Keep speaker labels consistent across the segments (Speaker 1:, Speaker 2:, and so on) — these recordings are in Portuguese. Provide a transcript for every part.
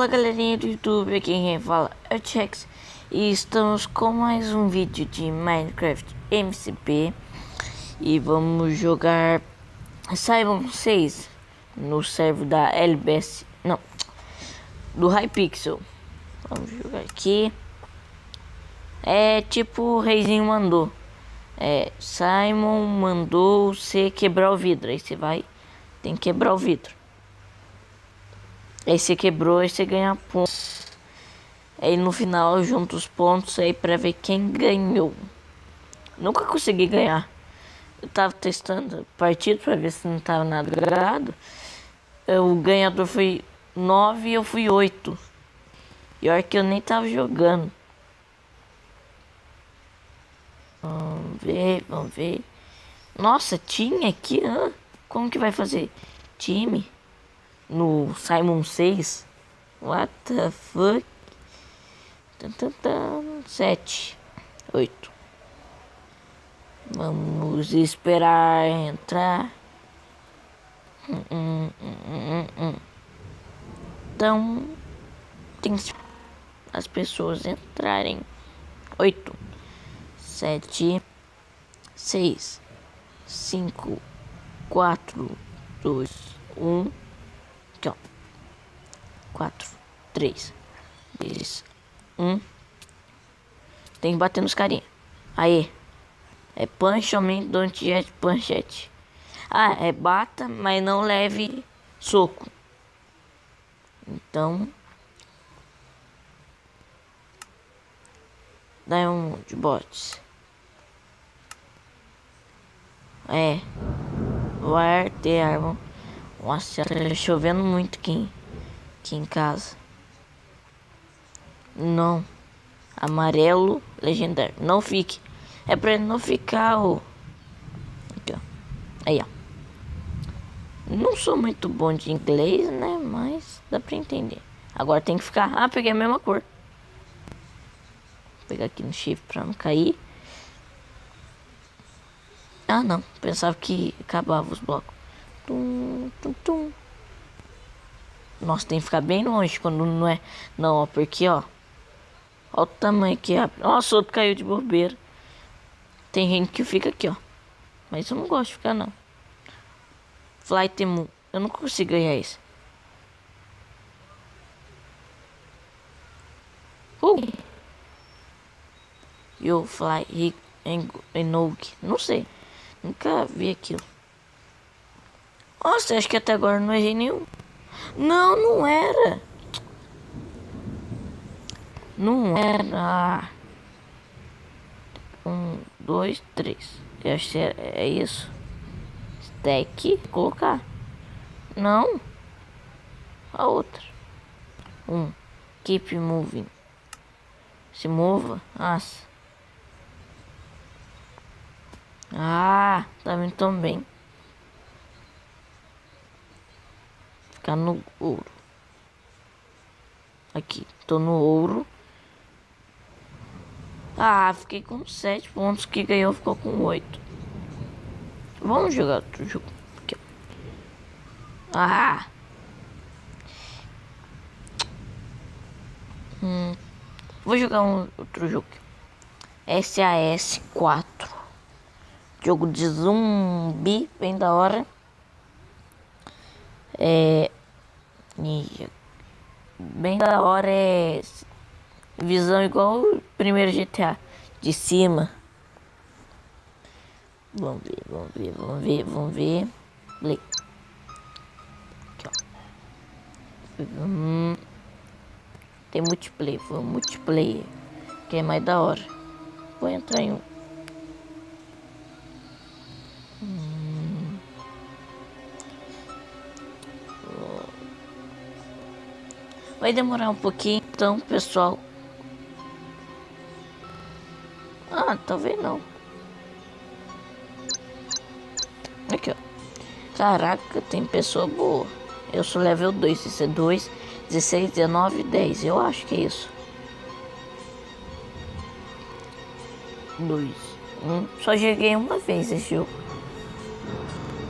Speaker 1: galerinha do YouTube, aqui quem fala é o Chex e estamos com mais um vídeo de Minecraft MCP e vamos jogar Simon 6 no server da LBS, não, do Hypixel. Vamos jogar aqui, é tipo o Reizinho mandou, Simon mandou você quebrar o vidro, aí você vai, tem que quebrar o vidro. Aí você quebrou, aí você ganha pontos. Aí no final eu junto os pontos aí pra ver quem ganhou. Nunca consegui ganhar. Eu tava testando partido pra ver se não tava nada errado. O ganhador foi 9 e eu fui 8. E olha que eu nem tava jogando. Vamos ver. Nossa, time aqui, hein? Como que vai fazer? Time? No Simon 6. What the fuck? 7, 8. Vamos esperar entrar. Então tem que as pessoas entrarem. 8, 7, 6, 5, 4, 2, 1. Aqui, ó. 4, 3, 2, 1. Tem que bater nos carinha. Aí. É punch, don't jet, punchete. Ah, é bata, mas não leve soco. Então. Dá um de bots. Vai ter arma. Nossa, tá chovendo muito aqui em casa. Não. Amarelo legendário. Não fique. É pra ele não ficar, ó. Aqui, ó. Aí, ó. Não sou muito bom de inglês, né? Mas dá pra entender. Agora tem que ficar. Ah, peguei a mesma cor. Vou pegar aqui no shift pra não cair. Ah, não. Pensava que acabava os blocos. Tum, tum, tum. Nossa, tem que ficar bem longe quando não é. Não, ó, porque, ó. Olha o tamanho que é. Nossa, outro caiu de bobeira. Tem gente que fica aqui, ó. Mas eu não gosto de ficar, não. Flight Moon. Eu não consigo ganhar isso. You fly Enog. Não sei. Nunca vi aquilo. Nossa, acho que até agora não errei nenhum. Não, não era. Não era. 1, 2, 3. Eu acho que é isso. Stack. Colocar. Não. A outra. 1. Keep moving. Se mova. Nossa. Ah, tá vindo tão bem. Ficar no ouro. Aqui, tô no ouro. Ah, fiquei com 7 pontos. Que ganhou ficou com 8. Vamos jogar outro jogo. Aqui, ó. Ah! Vou jogar outro jogo. SAS 4. Jogo de zumbi, bem da hora. Bem da hora, visão igual o primeiro GTA, de cima. Vamos ver. Play. Aqui, ó. Tem multiplayer, vou multiplayer, que é mais da hora. Vou entrar em um. Vai demorar um pouquinho, então, pessoal. Ah, talvez não. Aqui, ó. Caraca, tem pessoa boa. Eu sou level 2, isso é 2, 16, 19, 10. Eu acho que é isso. 2, 1. Só joguei uma vez esse jogo.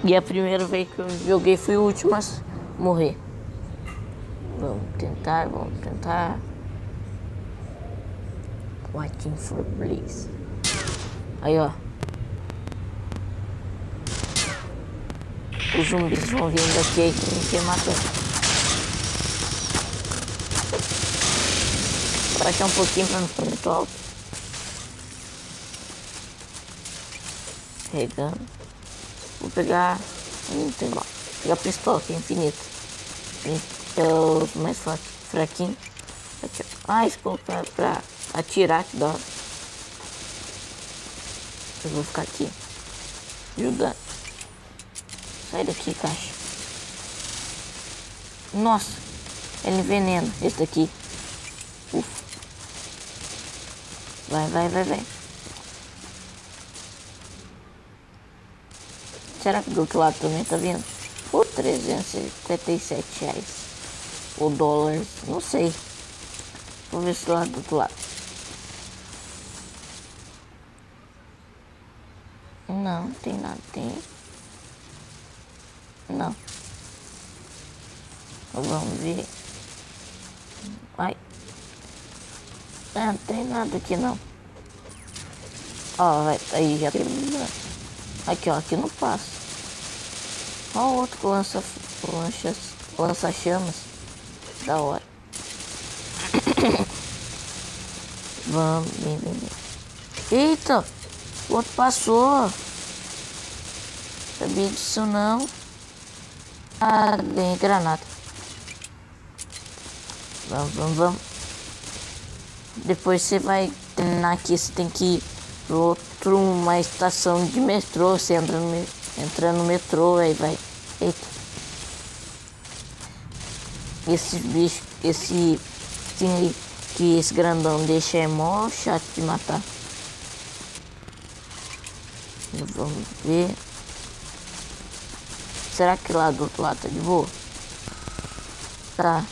Speaker 1: E a primeira vez que eu joguei fui o último a morrer. Vamos tentar. Waiting for Blaze. Aí, ó. Os zumbis vão vindo aqui e quem matou. Vou baixar um pouquinho pra não ficar muito alto. Carregando. Vou pegar. Não tem bala. Vou pegar a pistola que é infinita. É os mais fraquinhos. Aqui, ó. Ah, isso pra atirar, que da hora. Eu vou ficar aqui. Ajudando. Sai daqui, caixa. Nossa. Ele envenena. Esse daqui. Ufa. Vai. Será que do outro lado também tá vindo? Por R$357. Ou dólares. Não sei. Vou ver se lá do outro lado. Não tem nada. Tem. Não. Vamos ver. Vai. Não tem nada aqui não. Ó, vai. Aí já tem. Aqui, ó. Aqui não passa. Ó o outro que lança chamas. Da hora. Vamos, bem. Eita! O outro passou. Sabia disso não. Ah, ganhei granada. Vamos. Depois você vai terminar aqui. Você tem que ir pro uma estação de metrô. Você entra no metrô, aí vai. Eita. Esse bicho, esse grandão deixa é mó chato de matar. Vamos ver. Será que lá do outro lado tá de boa? Tá.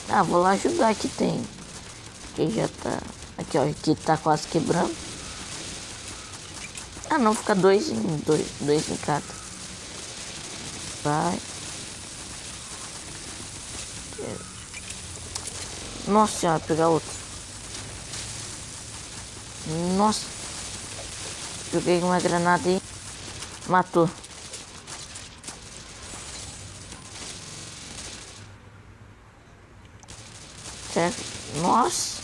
Speaker 1: Ah, vou lá ajudar que tem. Que já tá. Aqui, ó. Aqui tá quase quebrando. Ah, não. Fica dois em cada. Vai. Nossa senhora, pegar outro. Nossa. Joguei uma granada aí. Matou. Certo? Nossa.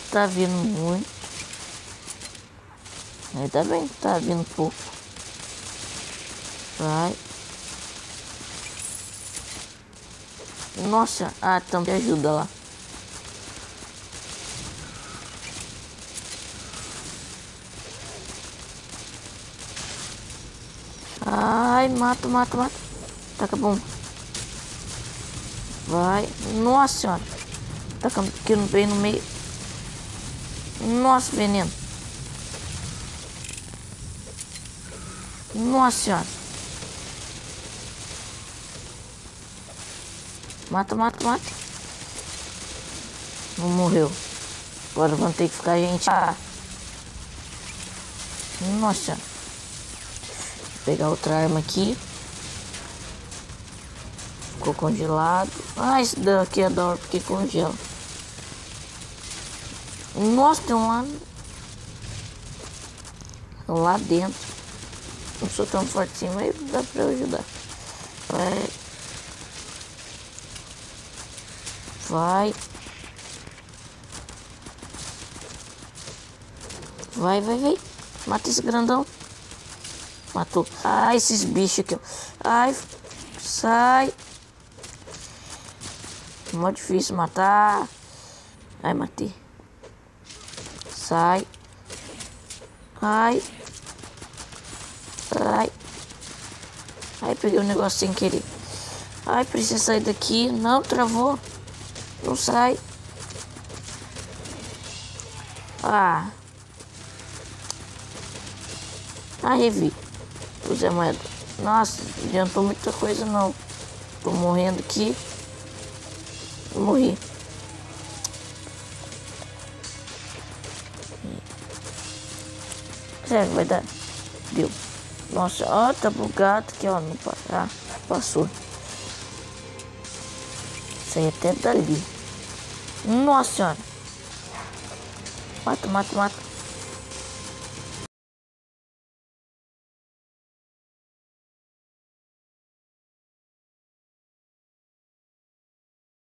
Speaker 1: Tá vindo muito. Ainda bem que tá vindo pouco. Vai. Nossa. Ah, também ajuda lá. Ai, mata. Taca bom. Vai. Nossa senhora. Taca aqui bem no meio. Nossa, veneno. Nossa senhora. Mata. Não morreu. Agora vamos ter que ficar gente. Nossa. Vou pegar outra arma aqui. Ficou congelado. Ah, esse daqui é da hora porque congela. Nossa, tem um lá dentro. Não sou tão fortinho, mas dá pra eu ajudar. Vai. Mata esse grandão. Matou. Ai, esses bichos aqui, ó. Ai, sai. Mó difícil matar. Ai, matei. Sai. Ai, peguei um negócio sem querer. Ai, precisa sair daqui. Não, travou. Não sai. Revi. Usei a moeda. Nossa, não adiantou muita coisa não. Tô morrendo aqui. Morri. será que vai dar? Deu. Nossa, ó, tá bugado aqui, ó. Não, passou. Sai até dali. Nossa senhora. Mata, mata, mata.